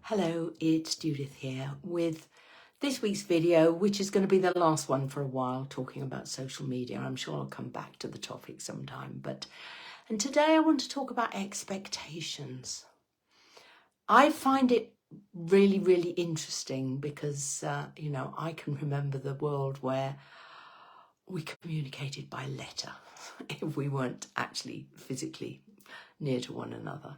Hello, it's Judith here with this week's video, which is going to be the last one for a while, talking about social media. I'm sure I'll come back to the topic sometime, and today I want to talk about expectations. I find it really, really interesting because, I can remember the world where we communicated by letter if we weren't actually physically near to one another.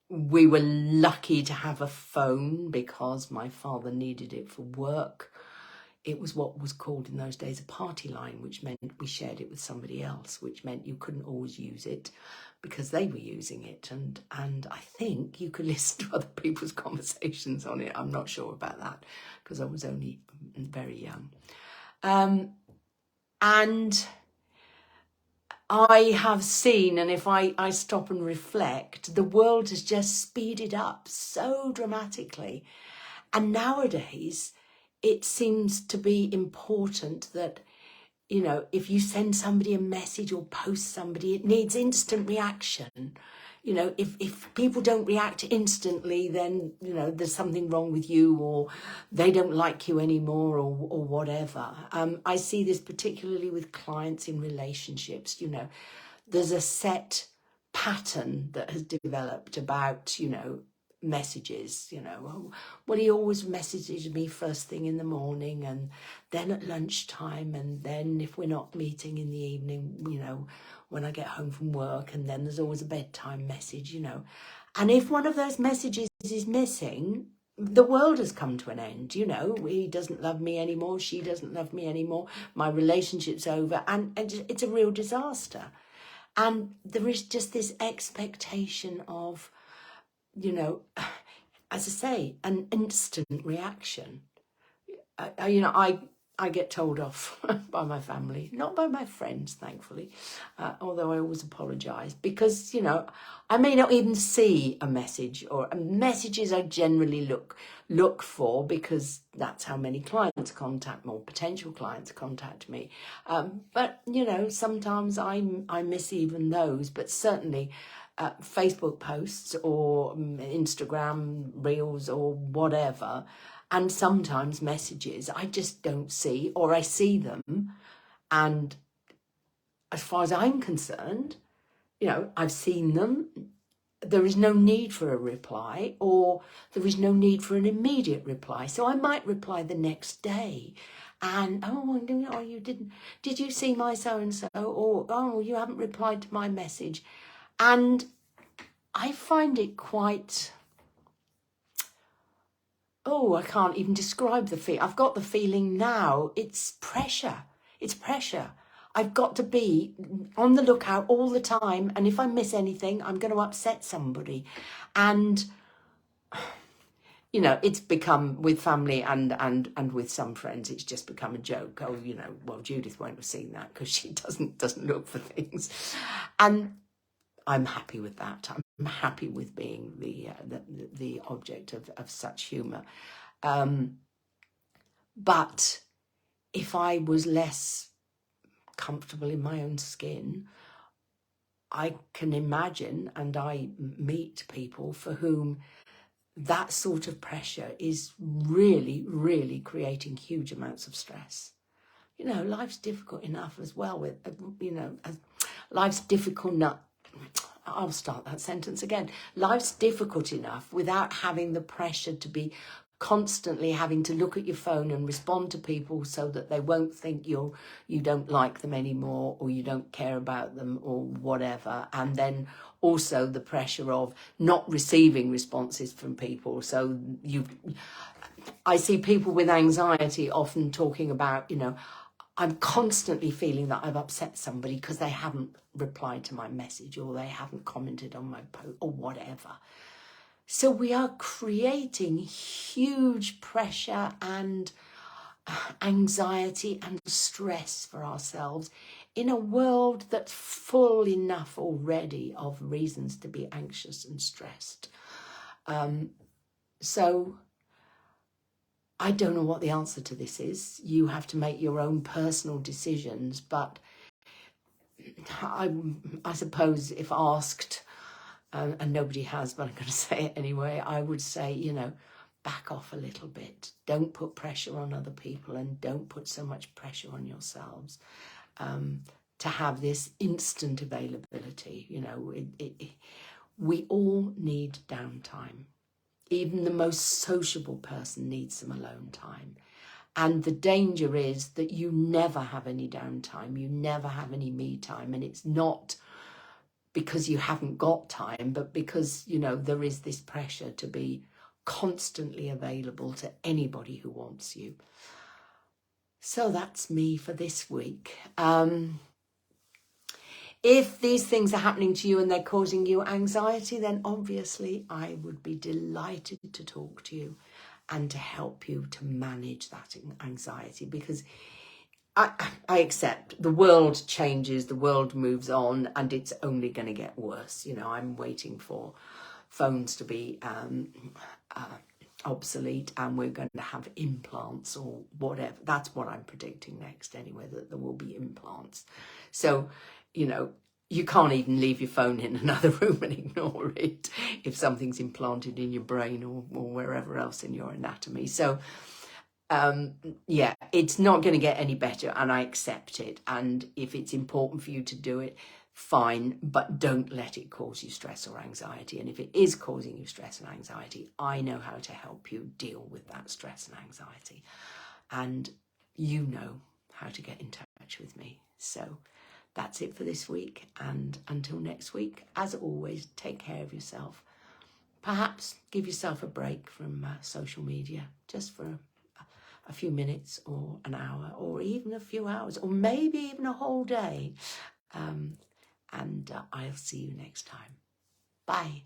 We were lucky to have a phone because my father needed it for work. It was what was called in those days a party line, which meant we shared it with somebody else, which meant you couldn't always use it because they were using it. And I think you could listen to other people's conversations on it. I'm not sure about that because I was only very young. And I have seen, and if I stop and reflect, the world has just speeded up so dramatically. And nowadays, it seems to be important that, if you send somebody a message or post somebody, it needs instant reaction. If people don't react instantly, then, there's something wrong with you or they don't like you anymore or whatever. I see this particularly with clients in relationships. There's a set pattern that has developed about, messages, well, he always messages me first thing in the morning and then at lunchtime, and then if we're not meeting in the evening, when I get home from work, and then there's always a bedtime message, and if one of those messages is missing, the world has come to an end. He doesn't love me anymore, she doesn't love me anymore, my relationship's over, and it's a real disaster. And there is just this expectation of, as I say, an instant reaction. I get told off by my family, not by my friends, thankfully, although I always apologise because, I may not even see a message, or messages I generally look for because that's how many clients contact me, or potential clients contact me. But, sometimes I miss even those, but certainly Facebook posts or Instagram reels or whatever, and sometimes messages I just don't see, or I see them, and as far as I'm concerned, I've seen them. There is no need for a reply, or there is no need for an immediate reply. So I might reply the next day, and did you see my so-and-so, or oh, you haven't replied to my message. And I find it quite, I can't even describe the feeling. I've got the feeling now, it's pressure. It's pressure. I've got to be on the lookout all the time. And if I miss anything, I'm going to upset somebody. And, it's become, with family and with some friends, it's just become a joke. Oh, well, Judith won't have seen that because she doesn't look for things. And I'm happy with that. I'm happy with being the object of such humour. But if I was less comfortable in my own skin, I can imagine, and I meet people for whom that sort of pressure is really, really creating huge amounts of stress. Life's difficult enough as well with, life's difficult enough. I'll start that sentence again. Life's difficult enough without having the pressure to be constantly having to look at your phone and respond to people so that they won't think you don't like them anymore, or you don't care about them, or whatever. And then also the pressure of not receiving responses from people. So I see people with anxiety often talking about, I'm constantly feeling that I've upset somebody because they haven't replied to my message, or they haven't commented on my post, or whatever. So we are creating huge pressure and anxiety and stress for ourselves in a world that's full enough already of reasons to be anxious and stressed. So I don't know what the answer to this is. You have to make your own personal decisions, but I suppose if asked, and nobody has, but I'm going to say it anyway, I would say, you know, back off a little bit. Don't put pressure on other people, and don't put so much pressure on yourselves to have this instant availability. You know, we all need downtime. Even the most sociable person needs some alone time. And the danger is that you never have any downtime, you never have any me time, and it's not because you haven't got time, but because, you know, there is this pressure to be constantly available to anybody who wants you. So that's me for this week. If these things are happening to you and they're causing you anxiety, then obviously I would be delighted to talk to you and to help you to manage that anxiety, because I accept the world changes, the world moves on, and it's only going to get worse. You know, I'm waiting for phones to be obsolete, and we're going to have implants or whatever. That's what I'm predicting next anyway, that there will be implants. So, you know, you can't even leave your phone in another room and ignore it if something's implanted in your brain or wherever else in your anatomy. So, yeah, it's not going to get any better, and I accept it. And if it's important for you to do it, fine, but don't let it cause you stress or anxiety. And if it is causing you stress and anxiety, I know how to help you deal with that stress and anxiety. And you know how to get in touch with me. So that's it for this week. And until next week, as always, take care of yourself. Perhaps give yourself a break from social media, just for a few minutes or an hour or even a few hours or maybe even a whole day. And I'll see you next time. Bye.